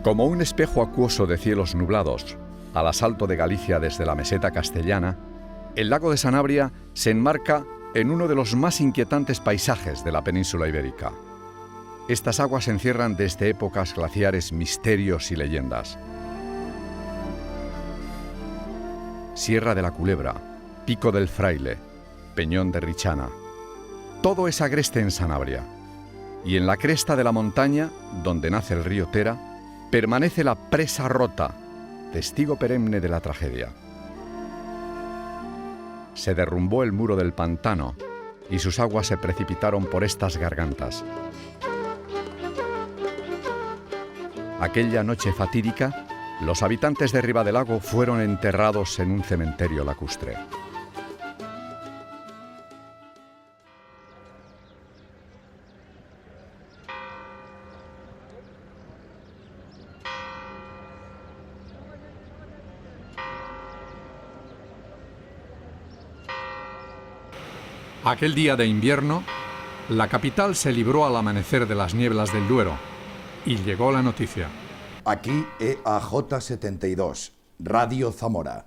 Como un espejo acuoso de cielos nublados, al asalto de Galicia desde la meseta castellana, el lago de Sanabria se enmarca en uno de los más inquietantes paisajes de la península ibérica. Estas aguas encierran desde épocas glaciares misterios y leyendas. Sierra de la Culebra, Pico del Fraile, Peñón de Richana. Todo es agreste en Sanabria. Y en la cresta de la montaña, donde nace el río Tera, permanece la presa rota, testigo perenne de la tragedia. Se derrumbó el muro del pantano y sus aguas se precipitaron por estas gargantas. Aquella noche fatídica, los habitantes de Ribadelago fueron enterrados en un cementerio lacustre. Aquel día de invierno, la capital se libró al amanecer de las nieblas del Duero y llegó la noticia. Aquí EAJ-72, Radio Zamora,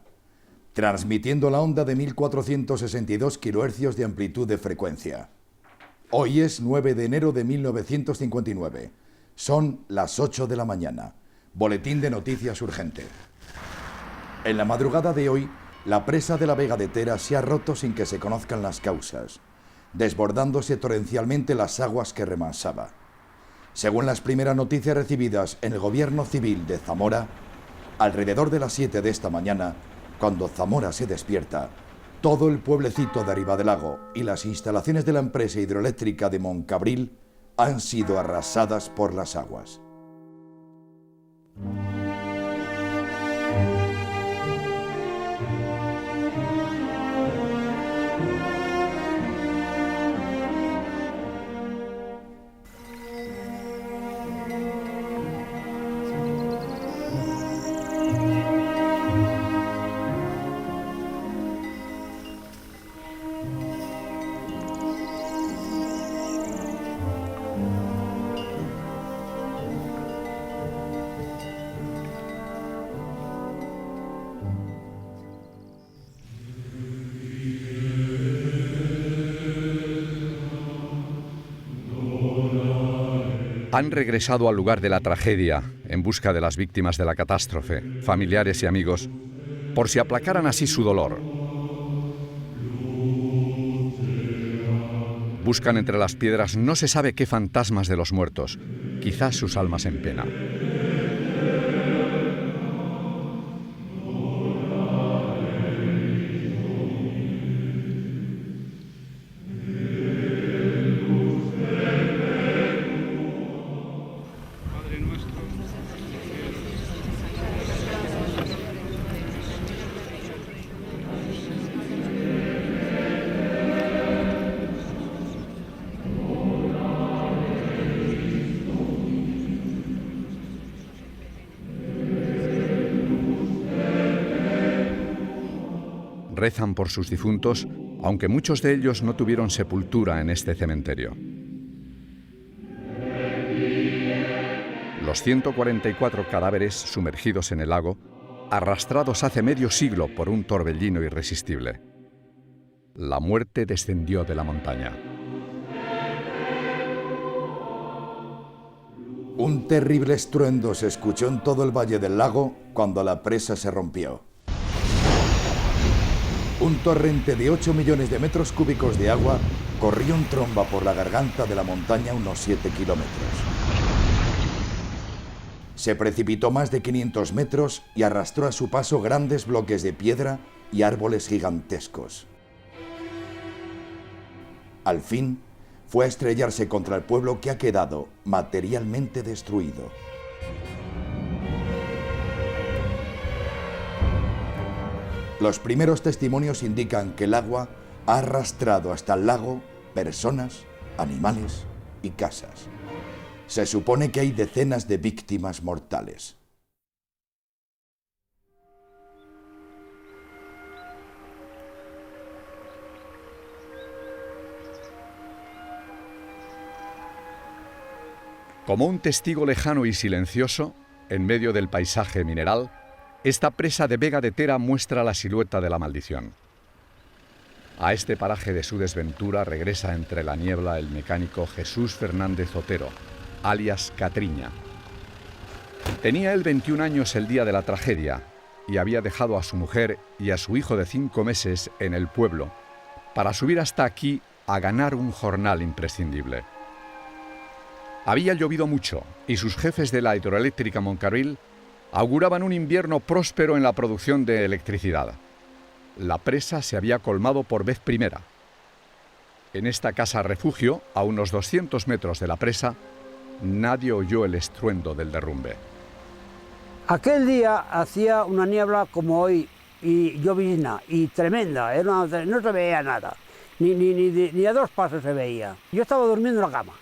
transmitiendo la onda de 1462 kHz de amplitud de frecuencia. Hoy es 9 de enero de 1959. Son las 8 de la mañana. Boletín de noticias urgente. En la madrugada de hoy, la presa de la Vega de Tera se ha roto sin que se conozcan las causas, desbordándose torrencialmente las aguas que remansaba. Según las primeras noticias recibidas en el gobierno civil de Zamora, alrededor de las 7 de esta mañana, cuando Zamora se despierta, todo el pueblecito de Ribadelago y las instalaciones de la empresa hidroeléctrica de Moncabril han sido arrasadas por las aguas. Han regresado al lugar de la tragedia en busca de las víctimas de la catástrofe, familiares y amigos, por si aplacaran así su dolor. Buscan entre las piedras no se sabe qué fantasmas de los muertos, quizás sus almas en pena. Rezan por sus difuntos, aunque muchos de ellos no tuvieron sepultura en este cementerio. Los 144 cadáveres sumergidos en el lago, arrastrados hace medio siglo por un torbellino irresistible. La muerte descendió de la montaña. Un terrible estruendo se escuchó en todo el valle del lago cuando la presa se rompió. Un torrente de 8 millones de metros cúbicos de agua corrió en tromba por la garganta de la montaña unos 7 kilómetros. Se precipitó más de 500 metros y arrastró a su paso grandes bloques de piedra y árboles gigantescos. Al fin, fue a estrellarse contra el pueblo que ha quedado materialmente destruido. Los primeros testimonios indican que el agua ha arrastrado hasta el lago personas, animales y casas. Se supone que hay decenas de víctimas mortales. Como un testigo lejano y silencioso, en medio del paisaje mineral, esta presa de Vega de Tera muestra la silueta de la maldición. A este paraje de su desventura regresa entre la niebla el mecánico Jesús Fernández Otero, alias Catriña. Tenía él 21 años el día de la tragedia y había dejado a su mujer y a su hijo de 5 meses en el pueblo para subir hasta aquí a ganar un jornal imprescindible. Había llovido mucho y sus jefes de la hidroeléctrica Moncarril auguraban un invierno próspero en la producción de electricidad. La presa se había colmado por vez primera. En esta casa refugio, a unos 200 metros de la presa, nadie oyó el estruendo del derrumbe. Aquel día hacía una niebla como hoy y llovizna y tremenda, no se veía nada, ni a 2 pasos se veía. Yo estaba durmiendo en la cama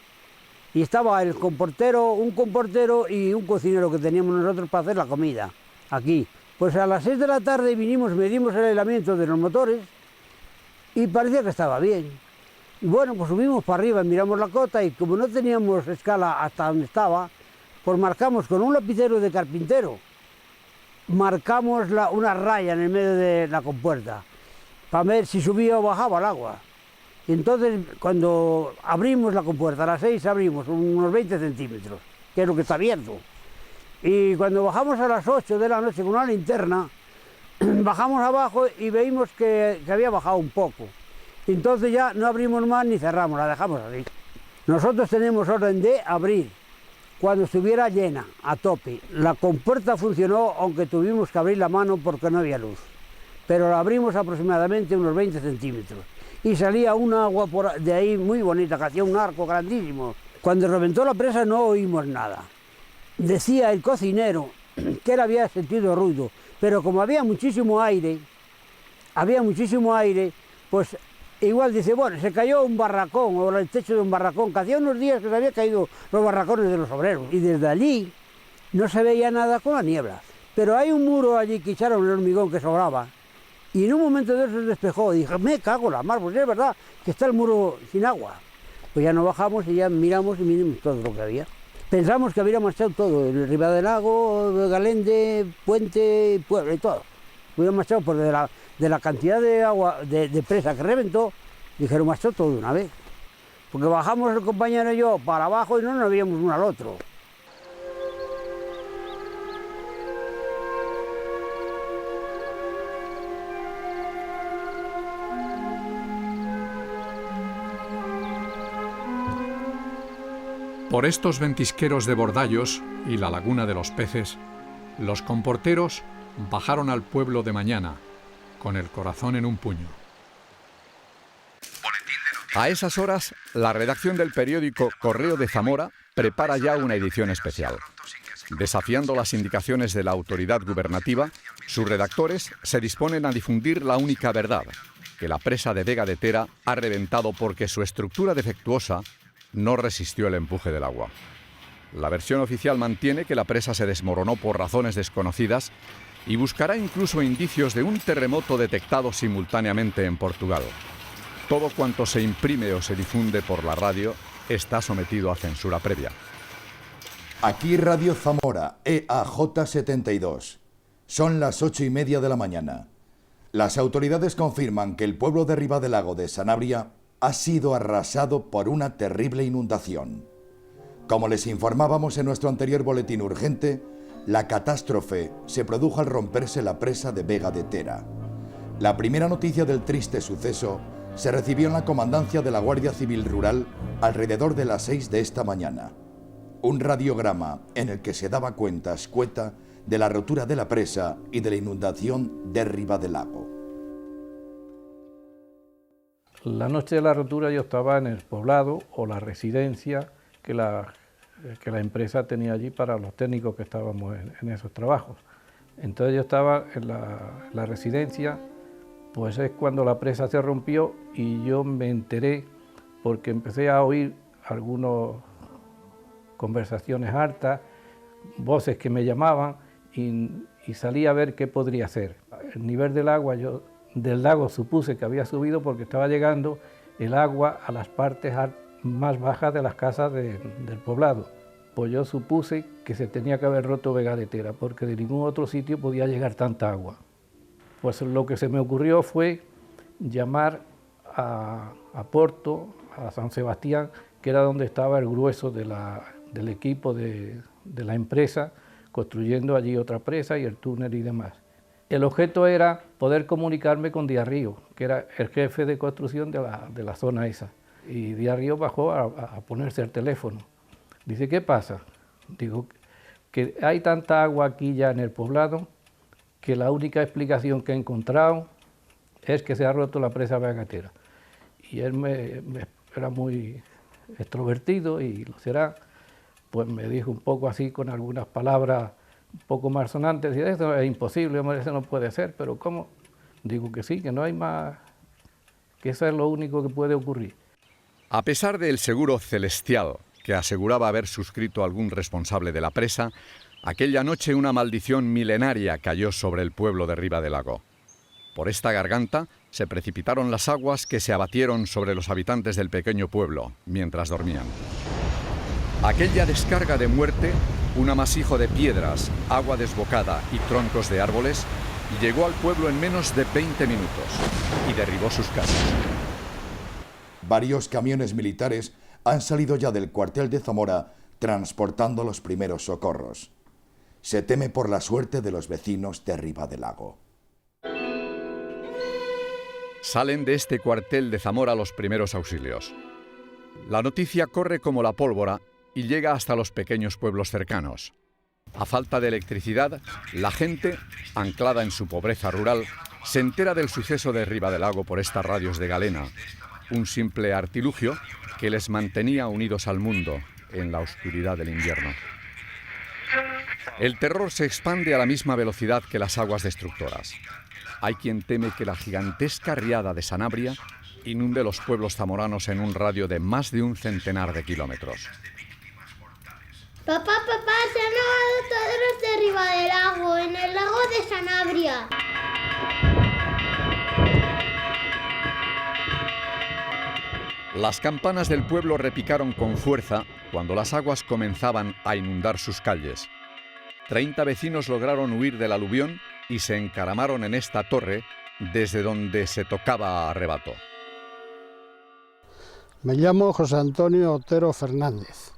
y estaba el comportero, un comportero y un cocinero que teníamos nosotros para hacer la comida aquí. Pues a las 6 de la tarde vinimos, medimos el aislamiento de los motores y parecía que estaba bien. Y bueno, pues subimos para arriba, miramos la cota y como no teníamos escala hasta donde estaba, pues marcamos con un lapicero de carpintero, marcamos una raya en el medio de la compuerta para ver si subía o bajaba el agua. Y entonces cuando abrimos la compuerta, a las 6 abrimos unos 20 centímetros, que es lo que está abierto. Y cuando bajamos a las 8 de la noche con una linterna, bajamos abajo y veíamos que había bajado un poco. Entonces ya no abrimos más ni cerramos, la dejamos así. Nosotros tenemos orden de abrir cuando estuviera llena, a tope. La compuerta funcionó, aunque tuvimos que abrir la mano porque no había luz. Pero la abrimos aproximadamente unos 20 centímetros. Y salía un agua de ahí muy bonita, que hacía un arco grandísimo. Cuando reventó la presa no oímos nada. Decía el cocinero que él había sentido ruido, pero como había muchísimo aire, pues igual dice, bueno, se cayó un barracón o el techo de un barracón, que hacía unos días que se había caído los barracones de los obreros. Y desde allí no se veía nada con la niebla. Pero hay un muro allí que echaron el hormigón que sobraba. Y en un momento de eso se despejó y dije, me cago en la mar, pues es verdad que está el muro sin agua. Pues ya nos bajamos y ya miramos y miramos todo lo que había. Pensamos que había marchado todo, el Ribera del Lago, Galende, Puente, Puebla y todo. Hubiera marchado por de la cantidad de agua, de presa que reventó, dijeron, marchó todo de una vez. Porque bajamos el compañero y yo para abajo y no nos veíamos uno al otro. Por estos ventisqueros de Bordallos y la laguna de los peces, los comporteros bajaron al pueblo de mañana, con el corazón en un puño. A esas horas, la redacción del periódico Correo de Zamora prepara ya una edición especial. Desafiando las indicaciones de la autoridad gubernativa, sus redactores se disponen a difundir la única verdad, que la presa de Vega de Tera ha reventado porque su estructura defectuosa no resistió el empuje del agua. La versión oficial mantiene que la presa se desmoronó por razones desconocidas y buscará incluso indicios de un terremoto detectado simultáneamente en Portugal. Todo cuanto se imprime o se difunde por la radio está sometido a censura previa. Aquí Radio Zamora, EAJ 72. Son las 8:30 de la mañana. Las autoridades confirman que el pueblo de Ribadelago de Sanabria ha sido arrasado por una terrible inundación. Como les informábamos en nuestro anterior boletín urgente, la catástrofe se produjo al romperse la presa de Vega de Tera. La primera noticia del triste suceso se recibió en la comandancia de la Guardia Civil Rural alrededor de las 6 de esta mañana. Un radiograma en el que se daba cuenta escueta de la rotura de la presa y de la inundación de Ribadelago. La noche de la rotura yo estaba en el poblado o la residencia que la empresa tenía allí para los técnicos que estábamos en esos trabajos. Entonces yo estaba en la residencia, pues es cuando la presa se rompió y yo me enteré porque empecé a oír algunas conversaciones altas, voces que me llamaban y salí a ver qué podría hacer. El nivel del agua del lago supuse que había subido porque estaba llegando el agua a las partes más bajas de las casas del poblado. pues yo supuse que se tenía que haber roto Vegadetera, porque de ningún otro sitio podía llegar tanta agua. Pues lo que se me ocurrió fue llamar a Porto, a San Sebastián, que era donde estaba el grueso del equipo de la empresa, construyendo allí otra presa y el túnel y demás. El objeto era poder comunicarme con Díaz Río, que era el jefe de construcción de la zona esa. Y Díaz Río bajó a ponerse al teléfono. Dice, ¿qué pasa? Digo, que hay tanta agua aquí ya en el poblado que la única explicación que he encontrado es que se ha roto la presa Vegadetera. Y él era muy extrovertido y lo será, pues me dijo un poco así con algunas palabras un poco más sonantes, y eso es imposible, hombre, eso no puede ser, pero ¿cómo? Digo que sí, que no hay más, que eso es lo único que puede ocurrir. A pesar del seguro celestial que aseguraba haber suscrito algún responsable de la presa, aquella noche una maldición milenaria cayó sobre el pueblo de Riba del Lago. Por esta garganta se precipitaron las aguas que se abatieron sobre los habitantes del pequeño pueblo mientras dormían. Aquella descarga de muerte, un amasijo de piedras, agua desbocada y troncos de árboles, llegó al pueblo en menos de 20 minutos y derribó sus casas. Varios camiones militares han salido ya del cuartel de Zamora transportando los primeros socorros. Se teme por la suerte de los vecinos de Riba del Lago. Salen de este cuartel de Zamora los primeros auxilios. La noticia corre como la pólvora y llega hasta los pequeños pueblos cercanos. A falta de electricidad, la gente, anclada en su pobreza rural, se entera del suceso de Riba del Lago por estas radios de galena, un simple artilugio que les mantenía unidos al mundo en la oscuridad del invierno. El terror se expande a la misma velocidad que las aguas destructoras. Hay quien teme que la gigantesca riada de Sanabria inunde los pueblos zamoranos en un radio de más de 100 kilómetros. Papá, se han ahogado todos los de Riba del Lago, en el lago de Sanabria. Las campanas del pueblo repicaron con fuerza cuando las aguas comenzaban a inundar sus calles. 30 vecinos lograron huir del aluvión y se encaramaron en esta torre desde donde se tocaba a rebato. Me llamo José Antonio Otero Fernández.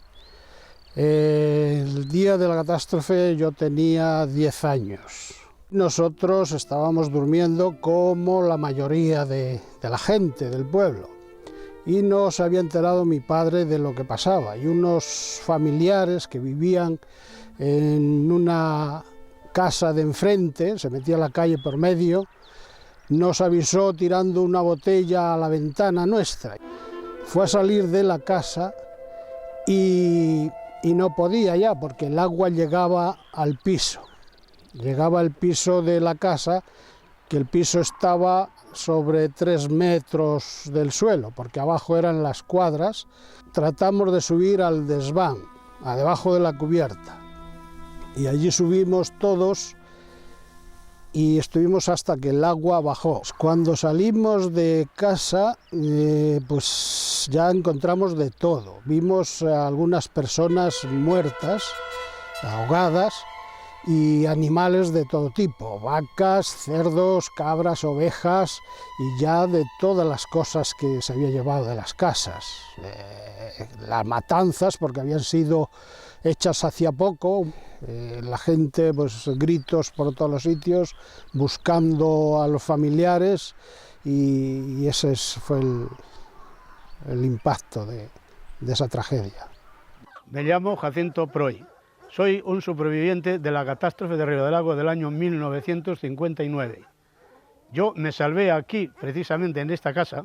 El día de la catástrofe yo tenía 10 años. Nosotros estábamos durmiendo como la mayoría de la gente del pueblo y no se había enterado mi padre de lo que pasaba, y unos familiares que vivían en una casa de enfrente, se metía la calle por medio, nos avisó tirando una botella a la ventana nuestra. Fue a salir de la casa y no podía ya, porque el agua llegaba al piso de la casa, que el piso estaba sobre 3 metros del suelo, porque abajo eran las cuadras. Tratamos de subir al desván, a debajo de la cubierta, y allí subimos todos y estuvimos hasta que el agua bajó. Cuando salimos de casa, pues ya encontramos de todo. Vimos a algunas personas muertas, ahogadas, y animales de todo tipo, vacas, cerdos, cabras, ovejas, y ya de todas las cosas que se había llevado de las casas. Las matanzas, porque habían sido hechas hacía poco, la gente, pues gritos por todos los sitios, buscando a los familiares, y ese fue el impacto de esa tragedia. Me llamo Jacinto Proy. Soy un superviviente de la catástrofe de Riba del Lago del año 1959. Yo me salvé aquí, precisamente en esta casa,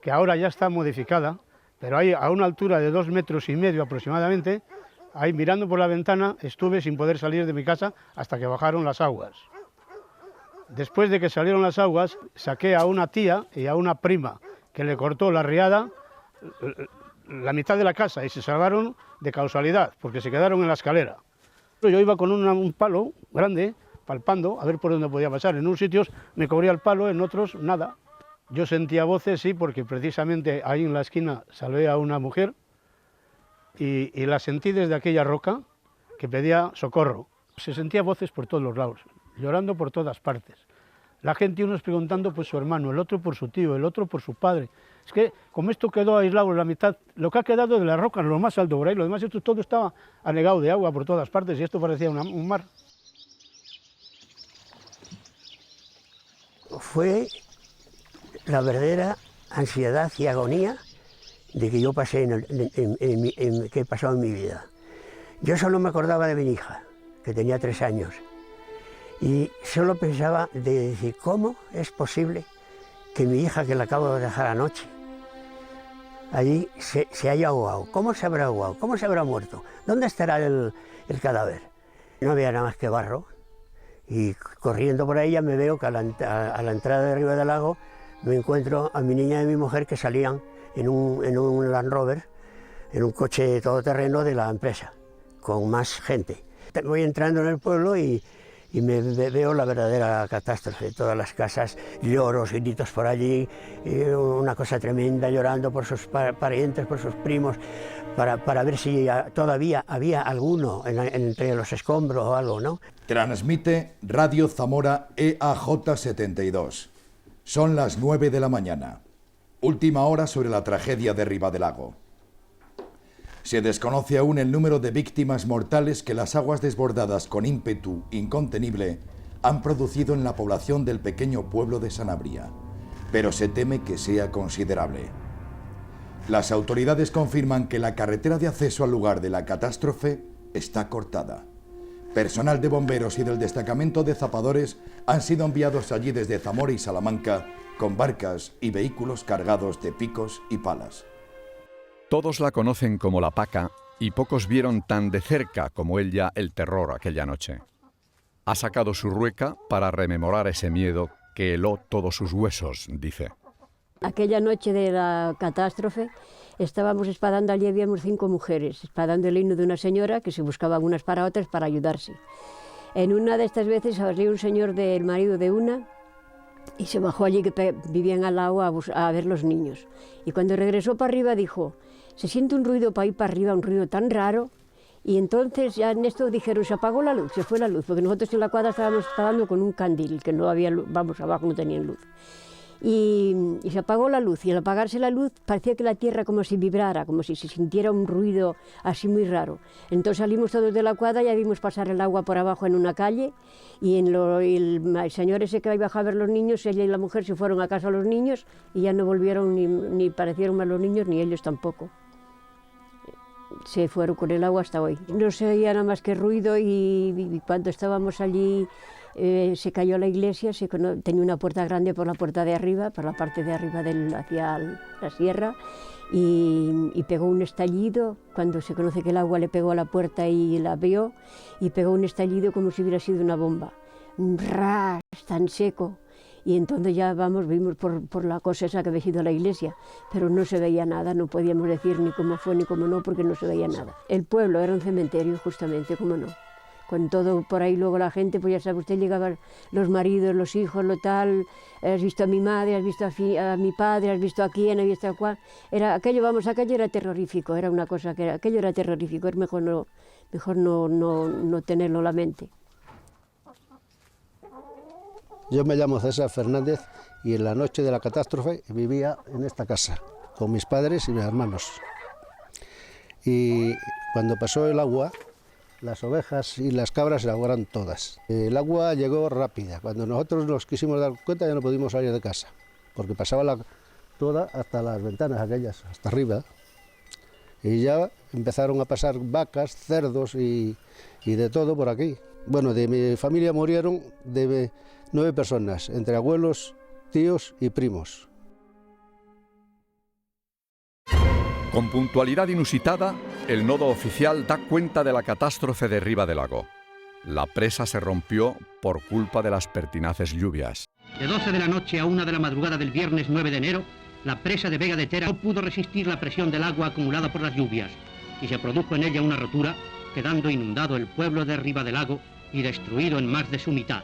que ahora ya está modificada, pero ahí a una altura de 2,5 metros aproximadamente, ahí mirando por la ventana estuve sin poder salir de mi casa hasta que bajaron las aguas. Después de que salieron las aguas, saqué a una tía y a una prima que le cortó la riada la mitad de la casa y se salvaron de causalidad, porque se quedaron en la escalera. Yo iba con un palo grande, palpando, a ver por dónde podía pasar. En unos sitios me cubría el palo, en otros nada. Yo sentía voces, sí, porque precisamente ahí en la esquina salvé a una mujer, y la sentí desde aquella roca que pedía socorro. Se sentía voces por todos los lados, llorando por todas partes. La gente, unos preguntando por su hermano, el otro por su tío, el otro por su padre. Es que como esto quedó aislado en la mitad, lo que ha quedado de la roca, lo más alto por ahí, lo demás esto todo estaba anegado de agua por todas partes y esto parecía un mar. Fue la verdadera ansiedad y agonía de que yo pasé que he pasado en mi vida. Yo solo me acordaba de mi hija, que tenía 3 años, y solo pensaba de decir, ¿cómo es posible que mi hija, que la acabo de dejar anoche, allí se haya ahogado? ¿Cómo se habrá ahogado? ¿Cómo se habrá muerto? ¿Dónde estará el cadáver? No había nada más que barro, y corriendo por ahí ya me veo que a la entrada de Riva del Lago me encuentro a mi niña y a mi mujer que salían en un Land Rover, en un coche todoterreno de la empresa, con más gente. Voy entrando en el pueblo y me veo la verdadera catástrofe. Todas las casas, lloros, gritos por allí, una cosa tremenda, llorando por sus parientes, por sus primos, para ver si todavía había alguno entre los escombros o algo, ¿no? Transmite Radio Zamora EAJ72. Son las 9 de la mañana. Última hora sobre la tragedia de Riva del Lago. Se desconoce aún el número de víctimas mortales que las aguas desbordadas con ímpetu incontenible han producido en la población del pequeño pueblo de Sanabria, pero se teme que sea considerable. Las autoridades confirman que la carretera de acceso al lugar de la catástrofe está cortada. Personal de bomberos y del destacamento de zapadores han sido enviados allí desde Zamora y Salamanca con barcas y vehículos cargados de picos y palas. Todos la conocen como la Paca y pocos vieron tan de cerca como ella el terror aquella noche. Ha sacado su rueca para rememorar ese miedo que heló todos sus huesos, dice. Aquella noche de la catástrofe estábamos espadando, allí habíamos 5 mujeres, espadando el himno de una señora que se buscaban unas para otras para ayudarse. En una de estas veces salió un señor del marido de una y se bajó allí que vivían al lado a ver los niños. Y cuando regresó para arriba dijo, se siente un ruido para ir para arriba, un ruido tan raro. Y entonces ya en esto dijeron, se apagó la luz, se fue la luz, porque nosotros en la cuadra estábamos espadando con un candil, que no había luz, vamos, abajo no tenían luz. Y se apagó la luz, y al apagarse la luz parecía que la tierra como si vibrara, como si se sintiera un ruido así muy raro. Entonces salimos todos de la cuadra, ya vimos pasar el agua por abajo en una calle, y el señor ese que iba a ver los niños, ella y la mujer se fueron a casa a los niños, y ya no volvieron ni parecieron más los niños, ni ellos tampoco. Se fueron con el agua hasta hoy. No se oía nada más que ruido y cuando estábamos allí se cayó la iglesia, tenía una puerta grande por la puerta de arriba, por la parte de arriba hacia la sierra y pegó un estallido, cuando se conoce que el agua le pegó a la puerta y la abrió y pegó un estallido como si hubiera sido una bomba, un ras tan seco. Y entonces ya vimos por la cosa esa que había sido la iglesia, pero no se veía nada, no podíamos decir ni cómo fue ni cómo no, porque no se veía nada. El pueblo era un cementerio, justamente, cómo no. Con todo por ahí luego la gente, pues ya sabe usted, llegaban los maridos, los hijos, lo tal, has visto a mi madre, has visto a mi padre, has visto a quién, has visto a cuál. Aquello era terrorífico, era una cosa que aquello era terrorífico, es mejor no tenerlo en la mente. Yo me llamo César Fernández y en la noche de la catástrofe vivía en esta casa con mis padres y mis hermanos. Y cuando pasó el agua, las ovejas y las cabras se ahogaron todas. El agua llegó rápida. Cuando nosotros nos quisimos dar cuenta ya no pudimos salir de casa, porque pasaba toda hasta las ventanas aquellas, hasta arriba. Y ya empezaron a pasar vacas, cerdos y de todo por aquí. Bueno, de mi familia murieron 9 personas, entre abuelos, tíos y primos. Con puntualidad inusitada, el nodo oficial da cuenta de la catástrofe de Riva del Lago. La presa se rompió por culpa de las pertinaces lluvias. De 12 de la noche a 1 de la madrugada del viernes 9 de enero, la presa de Vega de Tera no pudo resistir la presión del agua acumulada por las lluvias y se produjo en ella una rotura, quedando inundado el pueblo de Riva del Lago y destruido en más de su mitad.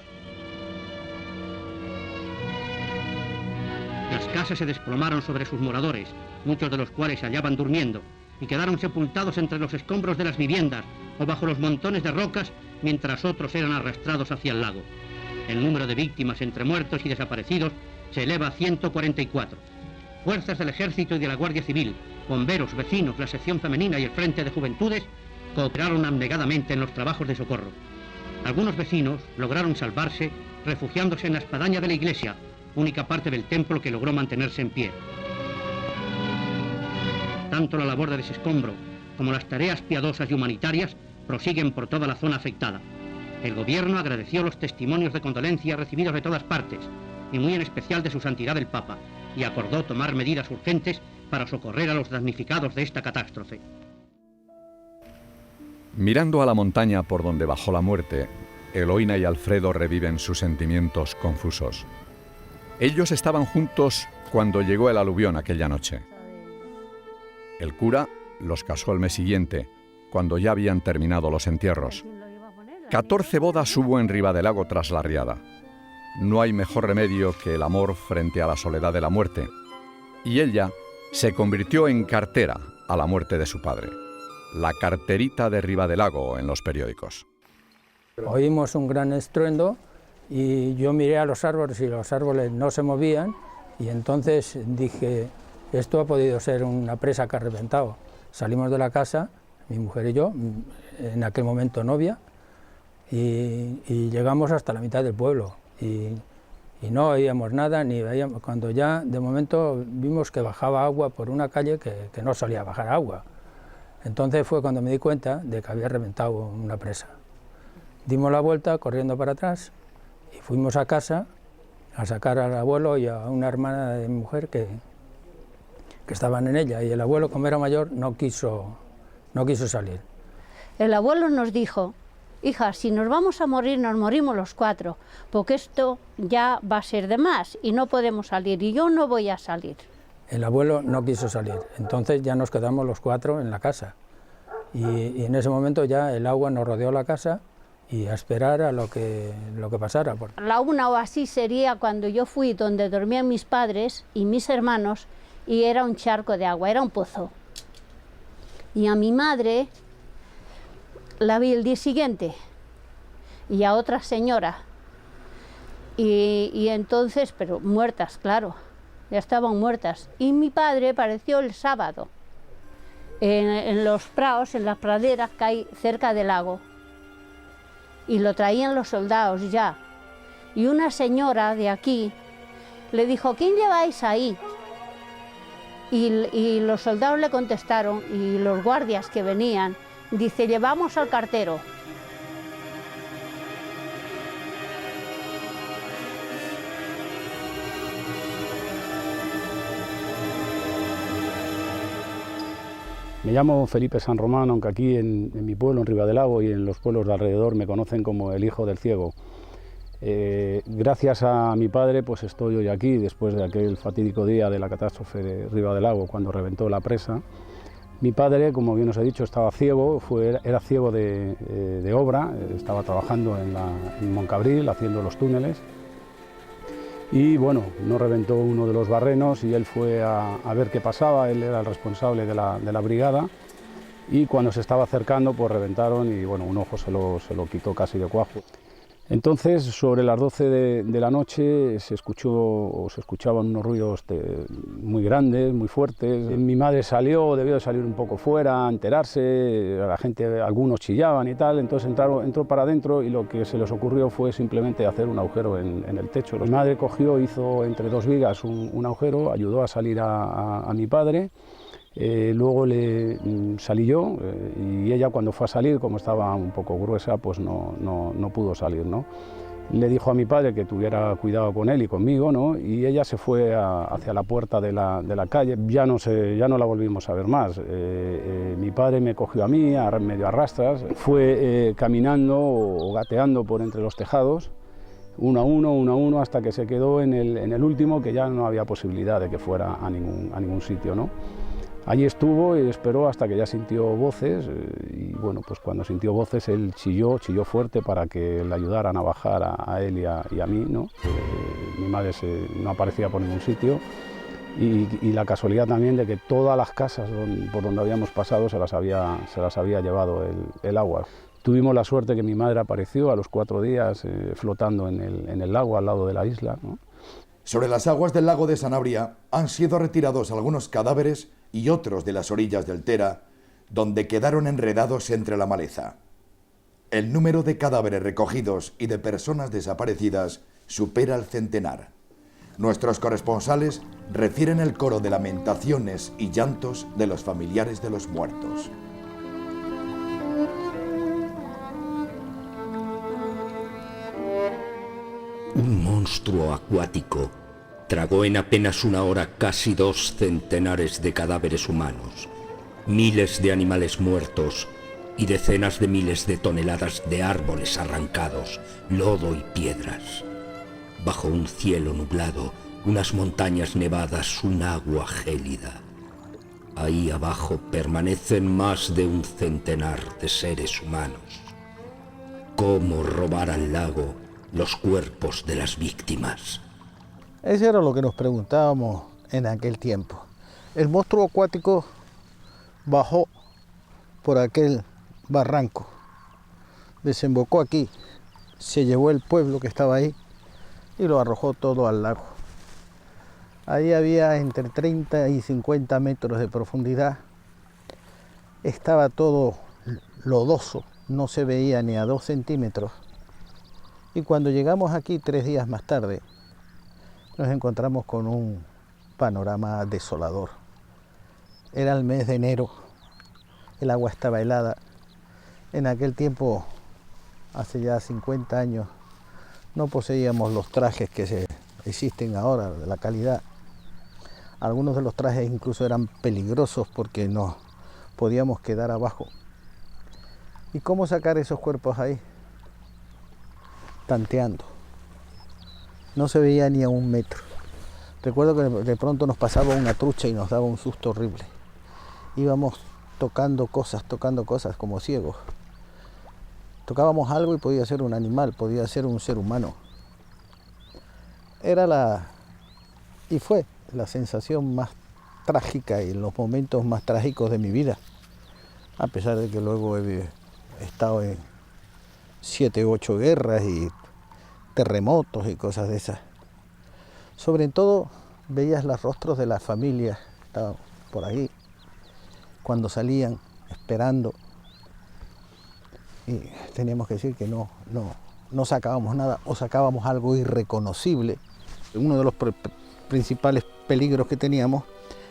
Las casas se desplomaron sobre sus moradores, muchos de los cuales se hallaban durmiendo, y quedaron sepultados entre los escombros de las viviendas o bajo los montones de rocas, mientras otros eran arrastrados hacia el lago. El número de víctimas entre muertos y desaparecidos se eleva a 144. Fuerzas del Ejército y de la Guardia Civil, bomberos, vecinos, la sección femenina y el Frente de Juventudes cooperaron abnegadamente en los trabajos de socorro. Algunos vecinos lograron salvarse refugiándose en la espadaña de la iglesia, única parte del templo que logró mantenerse en pie. Tanto la labor de desescombro como las tareas piadosas y humanitarias prosiguen por toda la zona afectada. El gobierno agradeció los testimonios de condolencia recibidos de todas partes, y muy en especial de su santidad el Papa, y acordó tomar medidas urgentes para socorrer a los damnificados de esta catástrofe. Mirando a la montaña por donde bajó la muerte, Eloína y Alfredo reviven sus sentimientos confusos. Ellos estaban juntos cuando llegó el aluvión aquella noche. El cura los casó al mes siguiente, cuando ya habían terminado los entierros. 14 bodas hubo en Ribadelago tras la riada. No hay mejor remedio que el amor frente a la soledad de la muerte. Y ella se convirtió en cartera a la muerte de su padre. La carterita de Ribadelago en los periódicos. Oímos un gran estruendo y yo miré a los árboles y los árboles no se movían, y entonces dije, esto ha podido ser una presa que ha reventado. Salimos de la casa, mi mujer y yo, en aquel momento novia, y llegamos hasta la mitad del pueblo y no oíamos nada, ni veíamos, cuando ya de momento vimos que bajaba agua por una calle que no solía bajar agua. Entonces fue cuando me di cuenta de que había reventado una presa. Dimos la vuelta corriendo para atrás y fuimos a casa a sacar al abuelo y a una hermana de mi mujer que estaban en ella, y el abuelo, como era mayor, no quiso salir. El abuelo nos dijo, hija, si nos vamos a morir, nos morimos los 4, porque esto ya va a ser de más y no podemos salir, y yo no voy a salir. El abuelo no quiso salir, entonces ya nos quedamos los 4 en la casa, y en ese momento ya el agua nos rodeó la casa, y a esperar a lo que pasara. La 1 o así sería cuando yo fui donde dormían mis padres y mis hermanos, y era un charco de agua, era un pozo. Y a mi madre la vi el día siguiente, y a otra señora, y entonces, pero muertas, claro, ya estaban muertas. Y mi padre apareció el sábado, en los prados, en las praderas que hay cerca del lago, y lo traían los soldados ya. Y una señora de aquí le dijo, ¿quién lleváis ahí? Y los soldados le contestaron, y los guardias que venían, dice, llevamos al cartero. Me llamo Felipe San Román, aunque aquí en mi pueblo, en Ribadelago, y en los pueblos de alrededor me conocen como el hijo del ciego. Gracias a mi padre pues estoy hoy aquí, después de aquel fatídico día de la catástrofe de Ribadelago, cuando reventó la presa. Mi padre, como bien os he dicho, estaba ciego, era ciego de obra, estaba trabajando en Moncabril, haciendo los túneles. Y bueno, no reventó uno de los barrenos y él fue a ver qué pasaba. Él era el responsable de la brigada, y cuando se estaba acercando pues reventaron, y bueno, un ojo se lo quitó casi de cuajo. Entonces, sobre las 12 de la noche se escuchaban unos ruidos muy grandes, muy fuertes. Mi madre debió de salir un poco fuera a enterarse, la gente, algunos chillaban y tal, entonces entró para adentro, y lo que se les ocurrió fue simplemente hacer un agujero en el techo. Mi madre hizo entre 2 vigas un agujero, ayudó a salir a mi padre. Luego salí yo, y ella, cuando fue a salir, como estaba un poco gruesa, pues no pudo salir, ¿no? Le dijo a mi padre que tuviera cuidado con él y conmigo, ¿no? Y ella se fue hacia la puerta de la calle. Ya no la volvimos a ver más. Mi padre me cogió a mí, medio a rastras, fue caminando o gateando por entre los tejados, uno a uno, hasta que se quedó en el último, que ya no había posibilidad de que fuera a ningún sitio, ¿no? Allí estuvo y esperó hasta que ya sintió voces, y bueno, pues cuando sintió voces él chilló fuerte para que le ayudaran a bajar a él y a mí, ¿no? Mi madre no aparecía por ningún sitio, y la casualidad también de que todas las casas por donde habíamos pasado se las había llevado el agua. Tuvimos la suerte que mi madre apareció a los 4 días flotando en el lago al lado de la isla, ¿no? Sobre las aguas del lago de Sanabria han sido retirados algunos cadáveres y otros de las orillas del Tera, donde quedaron enredados entre la maleza. El número de cadáveres recogidos y de personas desaparecidas supera el centenar. Nuestros corresponsales refieren el coro de lamentaciones y llantos de los familiares de los muertos. Un monstruo acuático tragó en apenas una hora casi 2 centenares de cadáveres humanos, miles de animales muertos y decenas de miles de toneladas de árboles arrancados, lodo y piedras. Bajo un cielo nublado, unas montañas nevadas, un agua gélida. Ahí abajo permanecen más de 1 centenar de seres humanos. ¿Cómo robar al lago los cuerpos de las víctimas? Eso era lo que nos preguntábamos en aquel tiempo. El monstruo acuático bajó por aquel barranco, desembocó aquí, se llevó el pueblo que estaba ahí y lo arrojó todo al lago. Ahí había entre 30 y 50 metros de profundidad. Estaba todo lodoso, no se veía ni a 2 centímetros. Y cuando llegamos aquí 3 días más tarde, nos encontramos con un panorama desolador. Era el mes de enero, el agua estaba helada. En aquel tiempo, hace ya 50 años, no poseíamos los trajes que existen ahora, de la calidad. Algunos de los trajes incluso eran peligrosos porque nos podíamos quedar abajo. ¿Y cómo sacar esos cuerpos ahí? Tanteando. No se veía ni a 1 metro. Recuerdo que de pronto nos pasaba una trucha y nos daba un susto horrible. Íbamos tocando cosas como ciegos. Tocábamos algo y podía ser un animal, podía ser un ser humano. Y fue la sensación más trágica y los momentos más trágicos de mi vida. A pesar de que luego he estado en 7 u 8 guerras y terremotos y cosas de esas. Sobre todo veías los rostros de las familias, estaban por ahí, cuando salían esperando, y teníamos que decir que no sacábamos nada o sacábamos algo irreconocible. Uno de los principales peligros que teníamos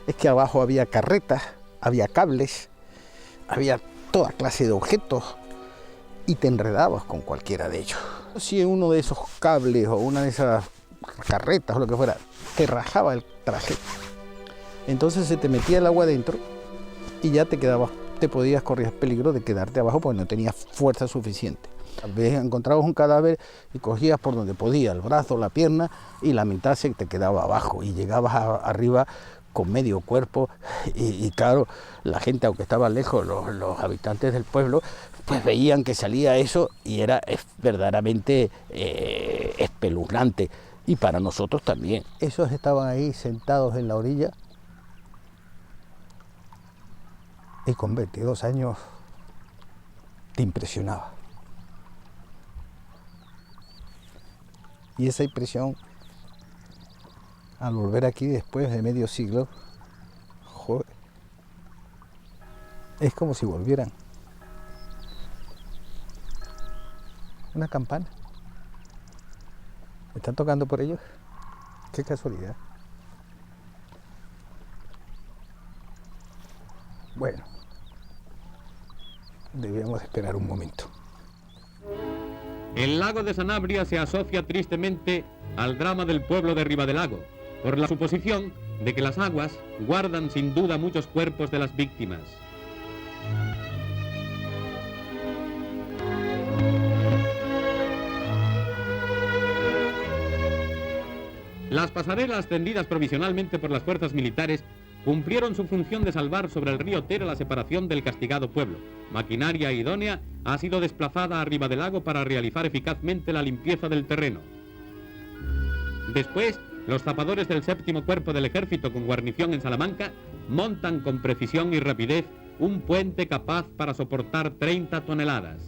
es que abajo había carretas, había cables, había toda clase de objetos y te enredabas con cualquiera de ellos. Si uno de esos cables o una de esas carretas o lo que fuera te rajaba el traje, entonces se te metía el agua adentro y ya corrías peligro de quedarte abajo porque no tenías fuerza suficiente. A veces encontrabas un cadáver y cogías por donde podía, el brazo, la pierna, y la mitad se te quedaba abajo y llegabas arriba con medio cuerpo y claro, la gente, aunque estaba lejos, los habitantes del pueblo, pues veían que salía eso y era verdaderamente espeluznante. Y para nosotros también. Esos estaban ahí sentados en la orilla y con 22 años te impresionaba. Y esa impresión, al volver aquí después de medio siglo, joder, es como si volvieran. Una campana. ¿Me están tocando por ellos? Qué casualidad. Bueno, debíamos esperar un momento. El lago de Sanabria se asocia tristemente al drama del pueblo de Ribadelago, por la suposición de que las aguas guardan sin duda muchos cuerpos de las víctimas. Las pasarelas tendidas provisionalmente por las fuerzas militares cumplieron su función de salvar sobre el río Tera la separación del castigado pueblo. Maquinaria idónea ha sido desplazada a Ribadelago para realizar eficazmente la limpieza del terreno. Después, los zapadores del 7º Cuerpo del Ejército con guarnición en Salamanca montan con precisión y rapidez un puente capaz para soportar 30 toneladas.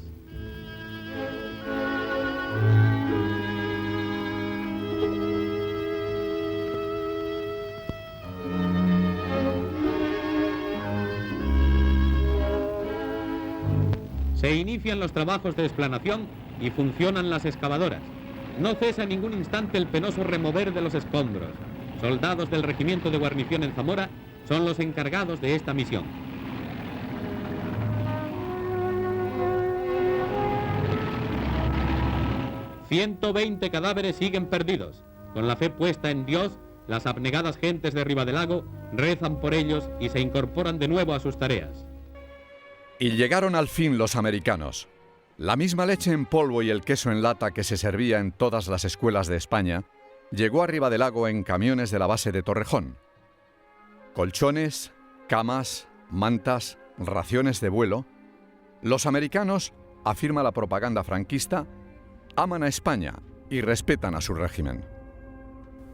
Se inician los trabajos de explanación y funcionan las excavadoras. No cesa en ningún instante el penoso remover de los escombros. Soldados del Regimiento de Guarnición en Zamora son los encargados de esta misión. ...120 cadáveres siguen perdidos. Con la fe puesta en Dios, las abnegadas gentes de Ribadelago rezan por ellos y se incorporan de nuevo a sus tareas. Y llegaron al fin los americanos. La misma leche en polvo y el queso en lata que se servía en todas las escuelas de España llegó a Ribadelago en camiones de la base de Torrejón. Colchones, camas, mantas, raciones de vuelo. Los americanos, afirma la propaganda franquista, aman a España y respetan a su régimen.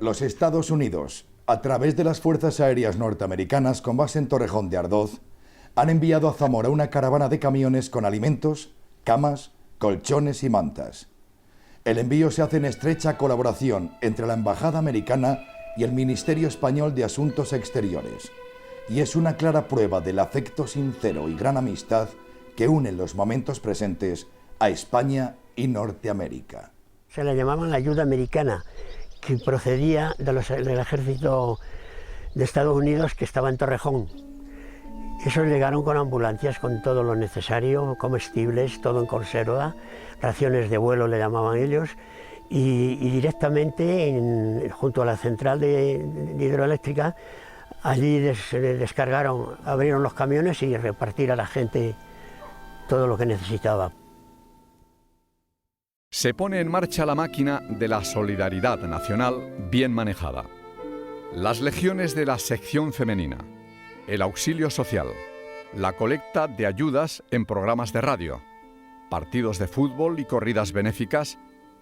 Los Estados Unidos, a través de las Fuerzas Aéreas Norteamericanas con base en Torrejón de Ardoz, han enviado a Zamora una caravana de camiones con alimentos, camas, colchones y mantas. El envío se hace en estrecha colaboración entre la Embajada Americana y el Ministerio Español de Asuntos Exteriores, y es una clara prueba del afecto sincero y gran amistad que une en los momentos presentes a España y Norteamérica. Se le llamaban la ayuda americana, que procedía del ejército de Estados Unidos que estaba en Torrejón. Esos llegaron con ambulancias, con todo lo necesario, comestibles, todo en conserva, raciones de vuelo le llamaban ellos, y directamente junto a la central de hidroeléctrica, allí descargaron, abrieron los camiones y repartir a la gente todo lo que necesitaba. Se pone en marcha la máquina de la solidaridad nacional bien manejada. Las legiones de la sección femenina, el auxilio social, la colecta de ayudas en programas de radio, partidos de fútbol y corridas benéficas,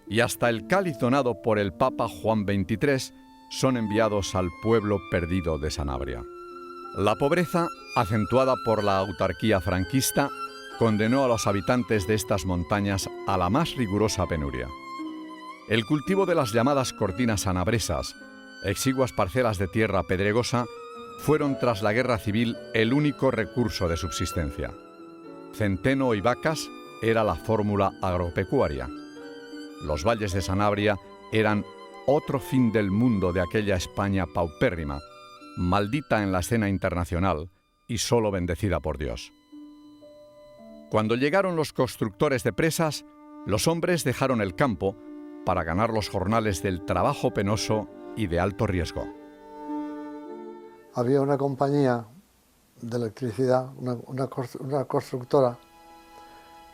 y hasta el cáliz donado por el Papa Juan XXIII son enviados al pueblo perdido de Sanabria. La pobreza, acentuada por la autarquía franquista, condenó a los habitantes de estas montañas a la más rigurosa penuria. El cultivo de las llamadas cortinas sanabresas, exiguas parcelas de tierra pedregosa, fueron tras la guerra civil el único recurso de subsistencia. Centeno y vacas era la fórmula agropecuaria. Los valles de Sanabria eran otro fin del mundo de aquella España paupérrima, maldita en la escena internacional y solo bendecida por Dios. Cuando llegaron los constructores de presas, los hombres dejaron el campo para ganar los jornales del trabajo penoso y de alto riesgo. Había una compañía de electricidad, una constructora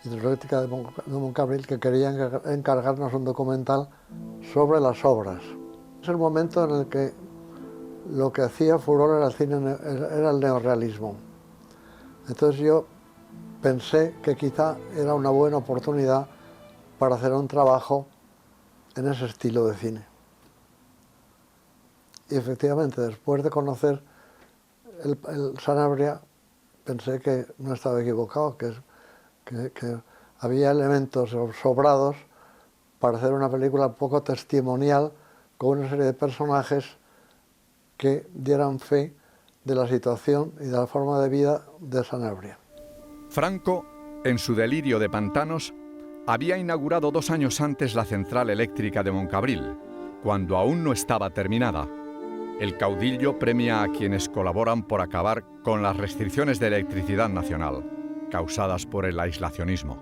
hidroeléctrica de Moncabril, que quería encargarnos un documental sobre las obras. Es el momento en el que lo que hacía furor era el cine, era el neorrealismo. Entonces yo pensé que quizá era una buena oportunidad para hacer un trabajo en ese estilo de cine. Y efectivamente, después de conocer el Sanabria, pensé que no estaba equivocado, que había elementos sobrados para hacer una película poco testimonial con una serie de personajes que dieran fe de la situación y de la forma de vida de Sanabria. Franco, en su delirio de pantanos, había inaugurado 2 años antes la central eléctrica de Moncabril, cuando aún no estaba terminada. El caudillo premia a quienes colaboran por acabar con las restricciones de electricidad nacional, causadas por el aislacionismo.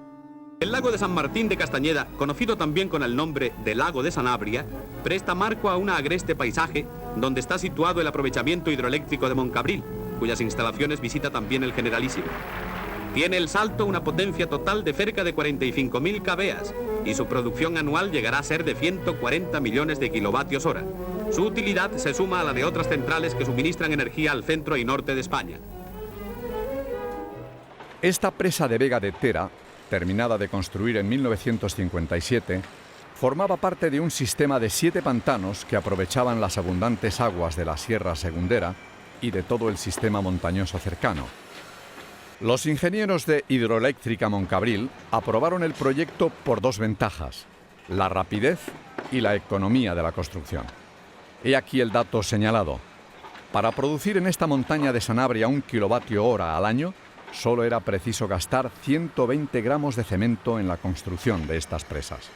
El lago de San Martín de Castañeda, conocido también con el nombre de Lago de Sanabria, presta marco a un agreste paisaje donde está situado el aprovechamiento hidroeléctrico de Moncabril, cuyas instalaciones visita también el Generalísimo. Tiene el Salto una potencia total de cerca de 45.000 kVA y su producción anual llegará a ser de 140 millones de kilovatios hora. Su utilidad se suma a la de otras centrales que suministran energía al centro y norte de España. Esta presa de Vega de Tera, terminada de construir en 1957, Formaba parte de un sistema de 7 pantanos que aprovechaban las abundantes aguas de la Sierra Segundera y de todo el sistema montañoso cercano. Los ingenieros de Hidroeléctrica Moncabril aprobaron el proyecto por 2 ventajas: la rapidez y la economía de la construcción. He aquí el dato señalado. Para producir en esta montaña de Sanabria 1 kWh al año, solo era preciso gastar 120 gramos de cemento en la construcción de estas presas.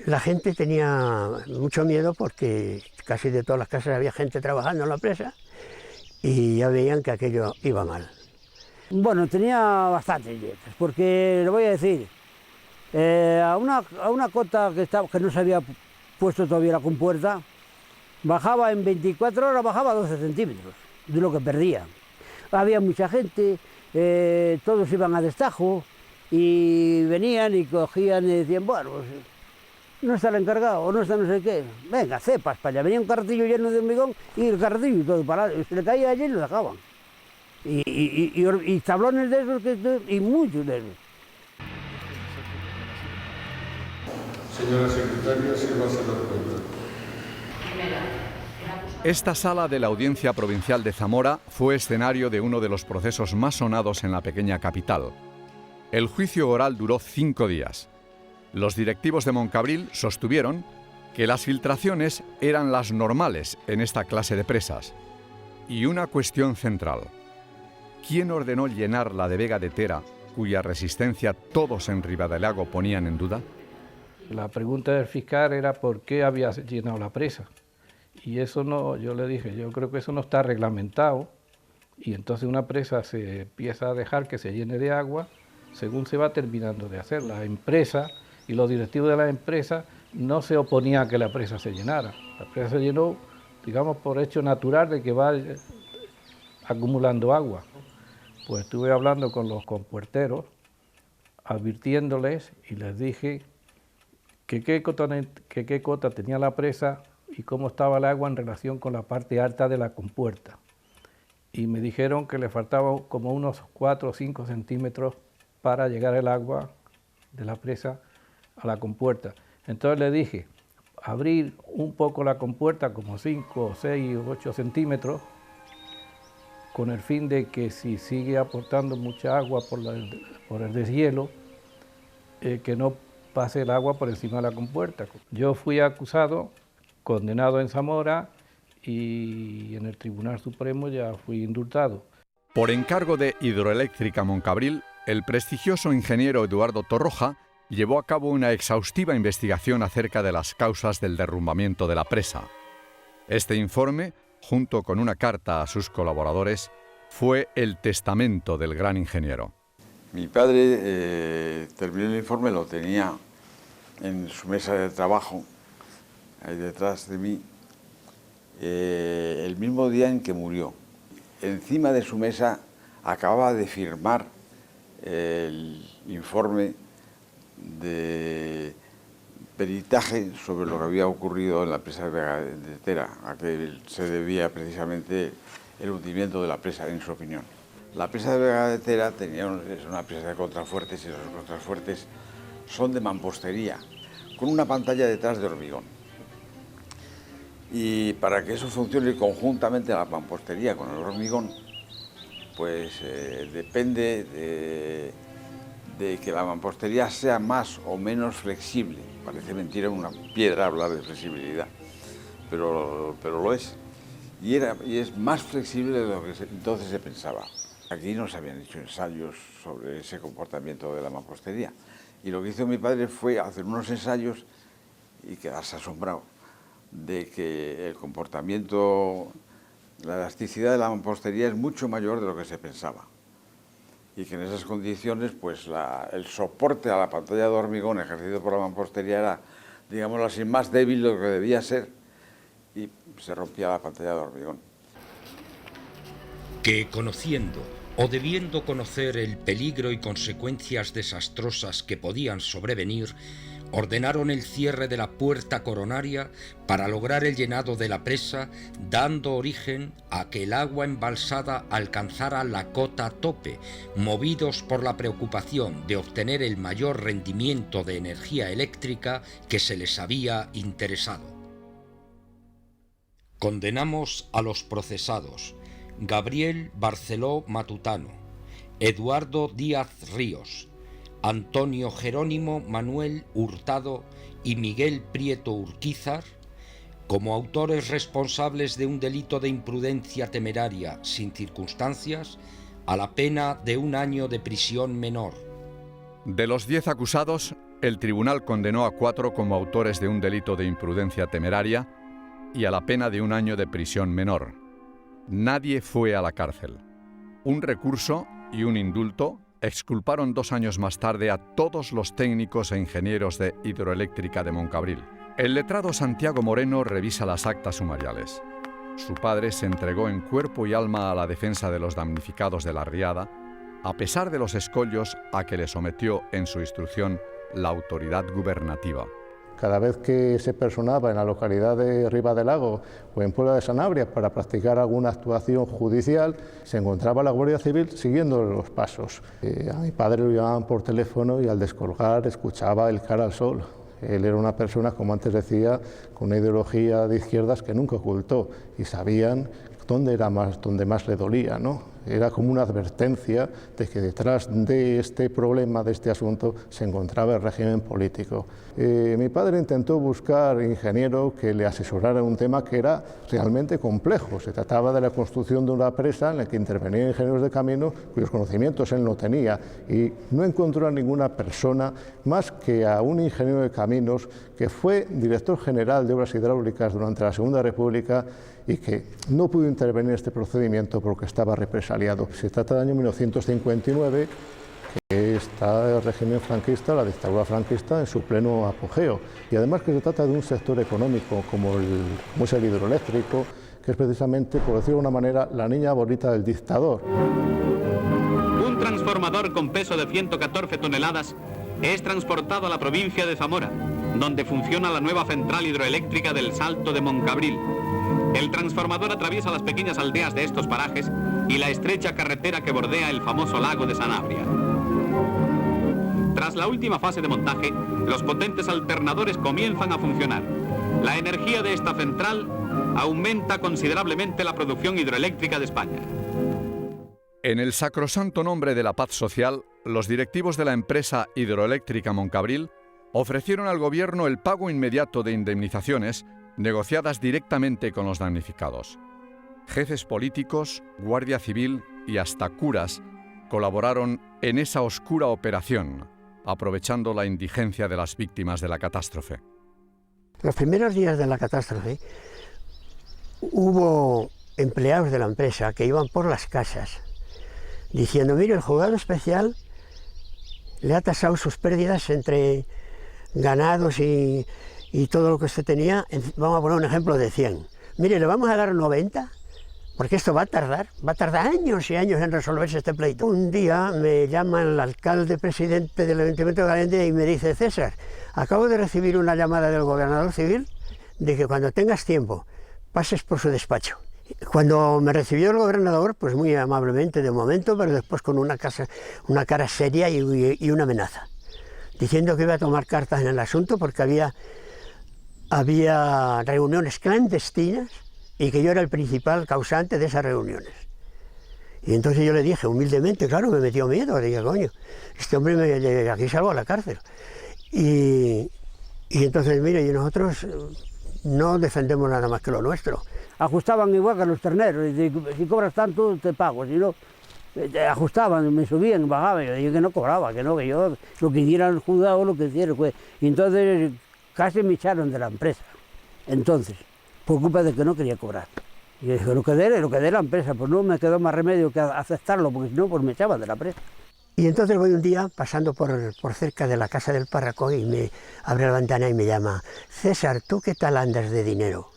La gente tenía mucho miedo porque casi de todas las casas había gente trabajando en la presa y ya veían que aquello iba mal. Bueno, tenía bastantes dietas, porque le voy a decir, a una cota que no se había puesto todavía la compuerta, bajaba en 24 horas, bajaba 12 centímetros de lo que perdía. Había mucha gente, todos iban a destajo y venían y cogían y decían, bueno, pues, no está el encargado, o no está no sé qué, venga, cepas para allá. Venía un carretillo lleno de hormigón y el carretillo todo parado, se le caía allí y lo dejaban. Y tablones de esos, y muchos de esos. Señora secretaria, sírvase la cuenta. Esta sala de la Audiencia Provincial de Zamora fue escenario de uno de los procesos más sonados en la pequeña capital. El juicio oral duró 5 días. Los directivos de Moncabril sostuvieron que las filtraciones eran las normales en esta clase de presas. Y una cuestión central: ¿quién ordenó llenar la de Vega de Tera, cuya resistencia todos en Ribadelago ponían en duda? La pregunta del fiscal era por qué había llenado la presa. Y eso no, yo le dije, yo creo que eso no está reglamentado. Y entonces una presa se empieza a dejar que se llene de agua según se va terminando de hacer. La empresa y los directivos de la empresa no se oponían a que la presa se llenara. La presa se llenó, digamos, por hecho natural de que va acumulando agua. Pues estuve hablando con los compuerteros, advirtiéndoles y les dije que qué cota tenía la presa y cómo estaba el agua en relación con la parte alta de la compuerta. Y me dijeron que le faltaba como unos 4 o 5 centímetros para llegar el agua de la presa a la compuerta. Entonces le dije, abrir un poco la compuerta, como 5, 6 o 8 centímetros, con el fin de que si sigue aportando mucha agua por el deshielo, que no pase el agua por encima de la compuerta. Yo fui acusado, condenado en Zamora y en el Tribunal Supremo ya fui indultado. Por encargo de Hidroeléctrica Moncabril, el prestigioso ingeniero Eduardo Torroja llevó a cabo una exhaustiva investigación acerca de las causas del derrumbamiento de la presa. Este informe, junto con una carta a sus colaboradores, fue el testamento del gran ingeniero. Mi padre terminó el informe, lo tenía en su mesa de trabajo, ahí detrás de mí, el mismo día en que murió. Encima de su mesa acababa de firmar el informe de peritaje sobre lo que había ocurrido en la presa de Vega de Tera, a que se debía precisamente el hundimiento de la presa, en su opinión. La presa de Vega de Tera es una presa de contrafuertes y los contrafuertes son de mampostería, con una pantalla detrás de hormigón. Y para que eso funcione conjuntamente la mampostería con el hormigón, pues depende de que la mampostería sea más o menos flexible. Parece mentira una piedra hablar de flexibilidad, pero lo es. Y es más flexible de lo que entonces se pensaba. Aquí no se habían hecho ensayos sobre ese comportamiento de la mampostería. Y lo que hizo mi padre fue hacer unos ensayos y quedarse asombrado de que el comportamiento, la elasticidad de la mampostería es mucho mayor de lo que se pensaba. Y que en esas condiciones, pues el soporte a la pantalla de hormigón ejercido por la mampostería era, digámoslo así, más débil de lo que debía ser, y se rompía la pantalla de hormigón. Que conociendo o debiendo conocer el peligro y consecuencias desastrosas que podían sobrevenir, ordenaron el cierre de la puerta coronaria para lograr el llenado de la presa, dando origen a que el agua embalsada alcanzara la cota tope, movidos por la preocupación de obtener el mayor rendimiento de energía eléctrica que se les había interesado. Condenamos a los procesados Gabriel Barceló Matutano, Eduardo Díaz Ríos, Antonio Jerónimo Manuel Hurtado y Miguel Prieto Urquizar como autores responsables de un delito de imprudencia temeraria sin circunstancias a la pena de 1 año de prisión menor. De los 10 acusados, el tribunal condenó a 4 como autores de un delito de imprudencia temeraria y a la pena de 1 año de prisión menor. Nadie fue a la cárcel. Un recurso y un indulto exculparon 2 años más tarde a todos los técnicos e ingenieros de Hidroeléctrica de Moncabril. El letrado Santiago Moreno revisa las actas sumariales. Su padre se entregó en cuerpo y alma a la defensa de los damnificados de la riada, a pesar de los escollos a que le sometió en su instrucción la autoridad gubernativa. Cada vez que se personaba en la localidad de Ribadelago o en Puebla de Sanabria para practicar alguna actuación judicial, se encontraba la Guardia Civil siguiendo los pasos. A mi padre lo llamaban por teléfono y al descolgar escuchaba el cara al sol. Él era una persona, como antes decía, con una ideología de izquierdas que nunca ocultó y sabían dónde más le dolía, ¿no? Era como una advertencia de que detrás de este problema, de este asunto, se encontraba el régimen político. Mi padre intentó buscar ingeniero que le asesorara en un tema que era realmente complejo. Se trataba de la construcción de una presa en la que intervenían ingenieros de camino cuyos conocimientos él no tenía y no encontró a ninguna persona más que a un ingeniero de caminos que fue director general de obras hidráulicas durante la Segunda República y que no pudo intervenir en este procedimiento porque estaba represaliado. Se trata del año 1959, que está el régimen franquista, la dictadura franquista en su pleno apogeo. Y además que se trata de un sector económico como es el hidroeléctrico, que es precisamente, por decirlo de una manera, la niña bonita del dictador. Un transformador con peso de 114 toneladas es transportado a la provincia de Zamora, donde funciona la nueva central hidroeléctrica del Salto de Moncabril. El transformador atraviesa las pequeñas aldeas de estos parajes y la estrecha carretera que bordea el famoso lago de Sanabria. Tras la última fase de montaje, los potentes alternadores comienzan a funcionar. La energía de esta central aumenta considerablemente la producción hidroeléctrica de España. En el sacrosanto nombre de la paz social, los directivos de la empresa hidroeléctrica Moncabril ofrecieron al gobierno el pago inmediato de indemnizaciones negociadas directamente con los damnificados. Jefes políticos, Guardia Civil y hasta curas colaboraron en esa oscura operación, aprovechando la indigencia de las víctimas de la catástrofe. Los primeros días de la catástrofe hubo empleados de la empresa que iban por las casas diciendo: mire, el juzgado especial le ha tasado sus pérdidas entre ganados y todo lo que usted tenía, vamos a poner un ejemplo de 100. Mire, le vamos a dar 90, porque esto va a tardar años y años en resolverse este pleito. Un día me llama el alcalde presidente del Ayuntamiento de Galicia y me dice: César, acabo de recibir una llamada del gobernador civil de que cuando tengas tiempo pases por su despacho. Cuando me recibió el gobernador, pues muy amablemente de momento, pero después con una cara seria y una amenaza, diciendo que iba a tomar cartas en el asunto porque había reuniones clandestinas y que yo era el principal causante de esas reuniones. Y entonces yo le dije humildemente, claro, me metió miedo, dije: coño, este hombre de aquí salgo a la cárcel. Y entonces, mire, y nosotros no defendemos nada más que lo nuestro. Ajustaban igual que los terneros, si cobras tanto te pago, si no, ajustaban, me subían, bajaban, yo dije que no cobraba, que yo lo que hiciera el juzgado, lo que hiciera fue. Y entonces casi me echaron de la empresa, entonces, por culpa de que no quería cobrar. Y yo dije, lo que dé la empresa, pues no me quedó más remedio que aceptarlo, porque si no, pues me echaban de la empresa. Y entonces voy un día pasando por cerca de la casa del párroco y me abre la ventana y me llama: César, ¿tú qué tal andas de dinero?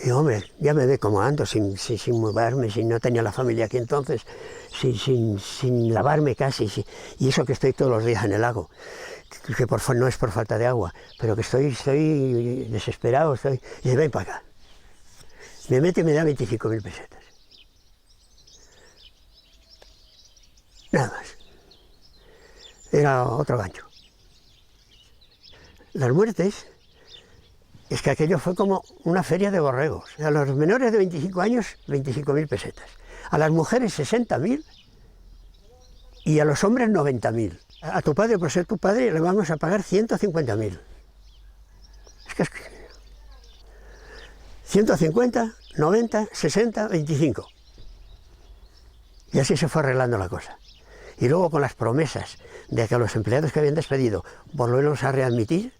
Y hombre, ya me ve cómo ando, sin moverme, sin no tenía la familia aquí entonces, sin lavarme casi, y eso que estoy todos los días en el lago. que no es por falta de agua, pero que estoy desesperado, y dice, ven para acá. Me mete y me da 25.000 pesetas. Nada más. Era otro gancho. Las muertes, es que aquello fue como una feria de borregos. A los menores de 25 años, 25.000 pesetas. A las mujeres, 60.000. Y a los hombres, 90.000. A tu padre, por ser tu padre, le vamos a pagar 150.000. Es que 150, 90, 60, 25. Y así se fue arreglando la cosa. Y luego con las promesas de que a los empleados que habían despedido volverlos a readmitir,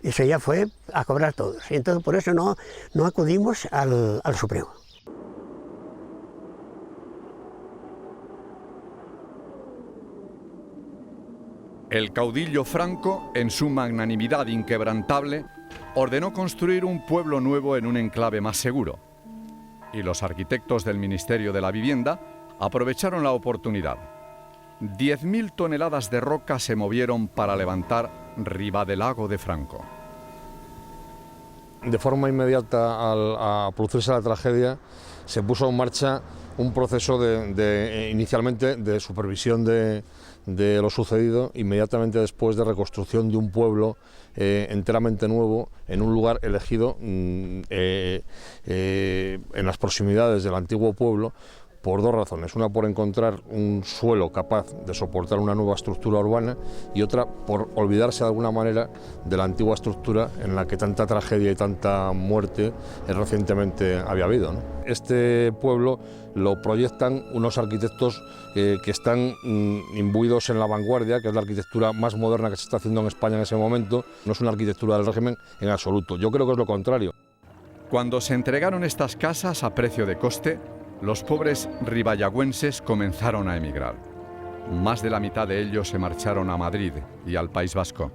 eso ya fue a cobrar todos. Y entonces por eso no acudimos al Supremo. El caudillo Franco, en su magnanimidad inquebrantable, ordenó construir un pueblo nuevo en un enclave más seguro. Y los arquitectos del Ministerio de la Vivienda aprovecharon la oportunidad. 10.000 toneladas de roca se movieron para levantar Ribadelago de Franco. De forma inmediata a producirse la tragedia, se puso en marcha un proceso inicialmente de supervisión de lo sucedido, inmediatamente después de reconstrucción de un pueblo enteramente nuevo en un lugar elegido en las proximidades del antiguo pueblo, por dos razones: una por encontrar un suelo capaz de soportar una nueva estructura urbana, y otra por olvidarse de alguna manera de la antigua estructura en la que tanta tragedia y tanta muerte recientemente había habido, ¿no? Este pueblo lo proyectan unos arquitectos que están imbuidos en la vanguardia, que es la arquitectura más moderna que se está haciendo en España en ese momento. No es una arquitectura del régimen en absoluto, yo creo que es lo contrario. Cuando se entregaron estas casas a precio de coste, los pobres ribayagüenses comenzaron a emigrar. Más de la mitad de ellos se marcharon a Madrid y al País Vasco.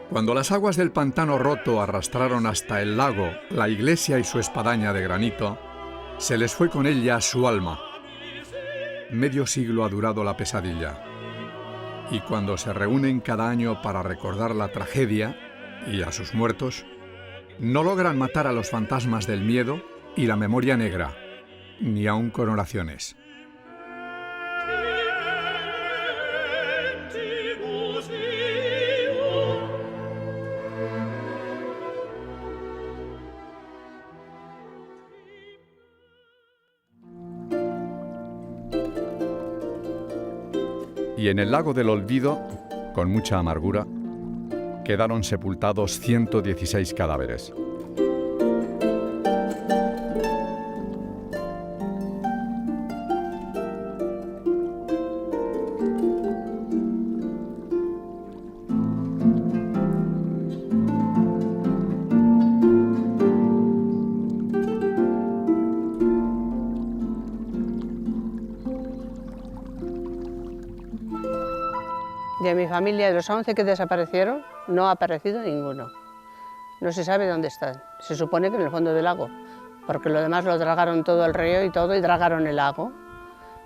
Cuando las aguas del pantano roto arrastraron hasta el lago la iglesia y su espadaña de granito, se les fue con ella su alma. Medio siglo ha durado la pesadilla. Y cuando se reúnen cada año para recordar la tragedia y a sus muertos, no logran matar a los fantasmas del miedo y la memoria negra, ni aun con oraciones. Y en el lago del olvido, con mucha amargura, quedaron sepultados 116 cadáveres. De mi familia, de los 11 que desaparecieron, no ha aparecido ninguno. No se sabe dónde están. Se supone que en el fondo del lago, porque lo demás lo dragaron todo el río y todo, y dragaron el lago,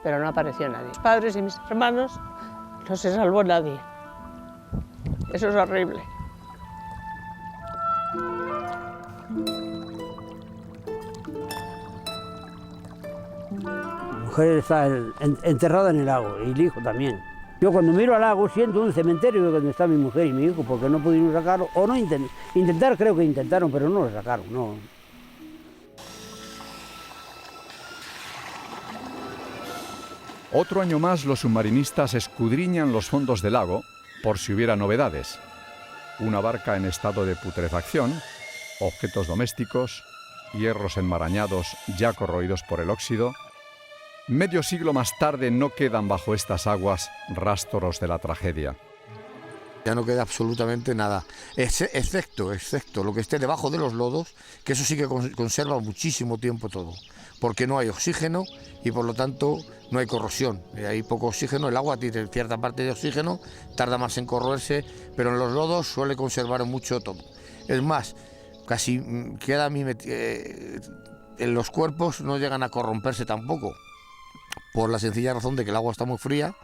pero no apareció nadie. Mis padres y mis hermanos, no se salvó nadie. Eso es horrible. La mujer está enterrada en el lago, y el hijo también. Yo cuando miro al lago siento un cementerio donde está mi mujer y mi hijo, porque no pudieron sacarlo, o no intentar, creo que intentaron, pero no lo sacaron, no. Otro año más los submarinistas escudriñan los fondos del lago por si hubiera novedades. Una barca en estado de putrefacción, objetos domésticos, hierros enmarañados ya corroídos por el óxido. Medio siglo más tarde no quedan bajo estas aguas rastros de la tragedia. Ya no queda absolutamente nada, excepto lo que esté debajo de los lodos, que eso sí que conserva muchísimo tiempo todo, porque no hay oxígeno y por lo tanto no hay corrosión. Hay poco oxígeno, el agua tiene cierta parte de oxígeno, tarda más en corroerse, pero en los lodos suele conservar mucho todo. Es más, casi queda en los cuerpos no llegan a corromperse tampoco, por la sencilla razón de que el agua está muy fría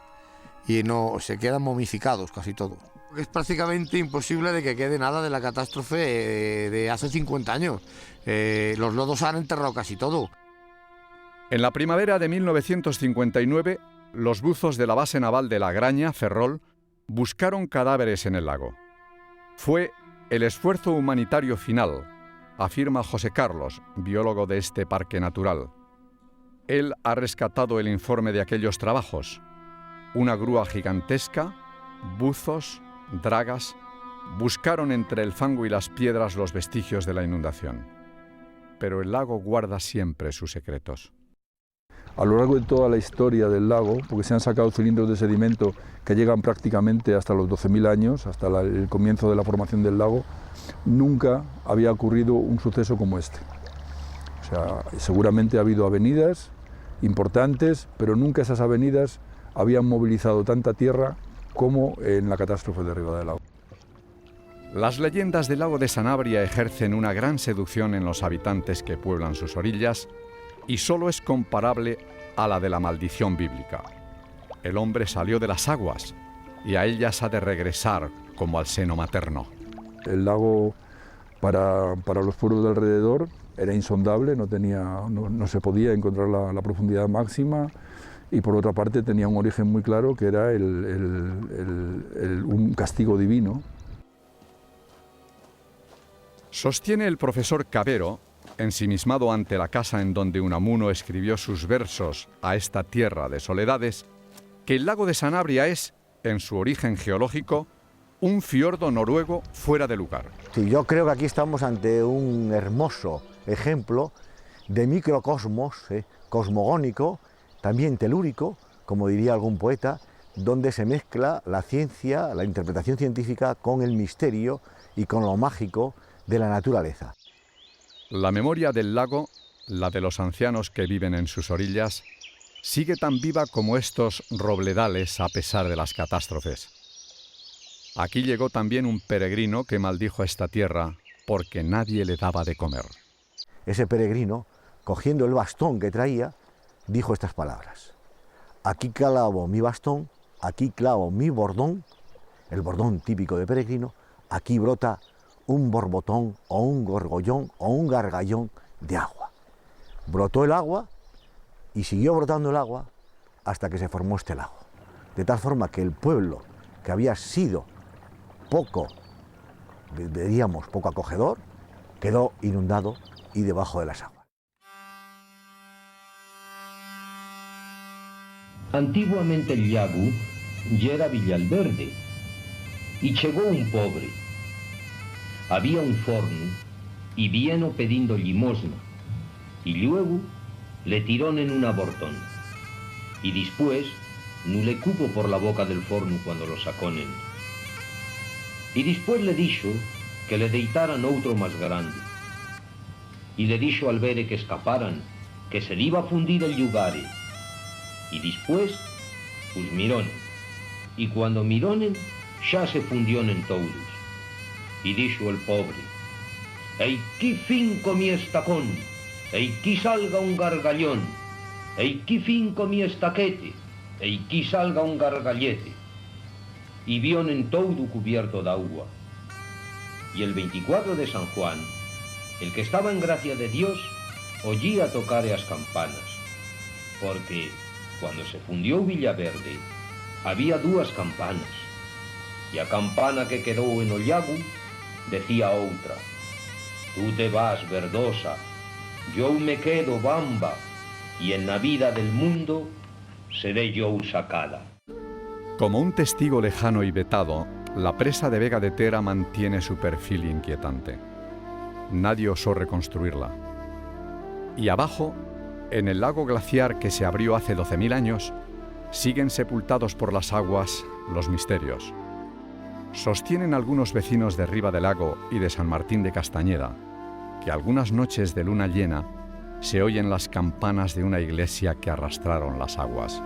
y no se quedan momificados casi todo. Es prácticamente imposible de que quede nada de la catástrofe de hace 50 años. Los lodos han enterrado casi todo. En la primavera de 1959, los buzos de la base naval de La Graña, Ferrol, buscaron cadáveres en el lago. Fue el esfuerzo humanitario final, afirma José Carlos, biólogo de este parque natural. Él ha rescatado el informe de aquellos trabajos. Una grúa gigantesca, buzos, dragas, buscaron entre el fango y las piedras los vestigios de la inundación. Pero el lago guarda siempre sus secretos. A lo largo de toda la historia del lago, porque se han sacado cilindros de sedimento que llegan prácticamente hasta los 12.000 años, hasta el comienzo de la formación del lago, nunca había ocurrido un suceso como este. O sea, seguramente ha habido avenidas importantes, pero nunca esas avenidas habían movilizado tanta tierra como en la catástrofe de Ribadelago. Las leyendas del lago de Sanabria ejercen una gran seducción en los habitantes que pueblan sus orillas y solo es comparable a la de la maldición bíblica. El hombre salió de las aguas y a ellas ha de regresar como al seno materno. El lago para los pueblos de alrededor era insondable, no se podía encontrar la profundidad máxima. Y por otra parte tenía un origen muy claro que era un castigo divino. Sostiene el profesor Cabero, ensimismado ante la casa en donde Unamuno escribió sus versos a esta tierra de soledades, que el lago de Sanabria es, en su origen geológico, un fiordo noruego fuera de lugar. Sí, yo creo que aquí estamos ante un hermoso ejemplo de microcosmos, cosmogónico, también telúrico, como diría algún poeta, donde se mezcla la ciencia, la interpretación científica con el misterio y con lo mágico de la naturaleza. La memoria del lago, la de los ancianos que viven en sus orillas, sigue tan viva como estos robledales a pesar de las catástrofes. Aquí llegó también un peregrino que maldijo esta tierra porque nadie le daba de comer. Ese peregrino, cogiendo el bastón que traía, dijo estas palabras: aquí clavo mi bastón, aquí clavo mi bordón, el bordón típico de peregrino, aquí brota un borbotón o un gorgollón o un gargallón de agua. Brotó el agua y siguió brotando el agua hasta que se formó este lago. De tal forma que el pueblo, que había sido poco acogedor, quedó inundado y debajo de las aguas. Antiguamente el llagu ya era Villalverde y llegó un pobre. Había un forno y vino pidiendo limosna y luego le tirón en un abortón y después no le cupo por la boca del forno cuando lo saconen. Y después le dijo que le deitaran otro más grande y le dijo al ver que escaparan que se le iba a fundir el lugar. Y después, pues mironen. Y cuando mironen, ya se fundieron en todos. Y dijo el pobre: «Ei, qué fin comí estacón, ei, que salga un gargallón, ei, qué fin comí estaquete, ei, que salga un gargallete». Y vieron todo cubierto de agua. Y el 24 de San Juan, el que estaba en gracia de Dios, oía tocar las campanas, porque cuando se fundió Villaverde, había dos campanas, y a campana que quedó en el llago decía otra: «Tú te vas, Verdosa, yo me quedo, Bamba, y en la vida del mundo seré yo sacada». Como un testigo lejano y vetado, la presa de Vega de Tera mantiene su perfil inquietante. Nadie osó reconstruirla. Y abajo, en el lago glaciar que se abrió hace 12.000 años, siguen sepultados por las aguas los misterios. Sostienen algunos vecinos de Ribadelago y de San Martín de Castañeda que algunas noches de luna llena se oyen las campanas de una iglesia que arrastraron las aguas.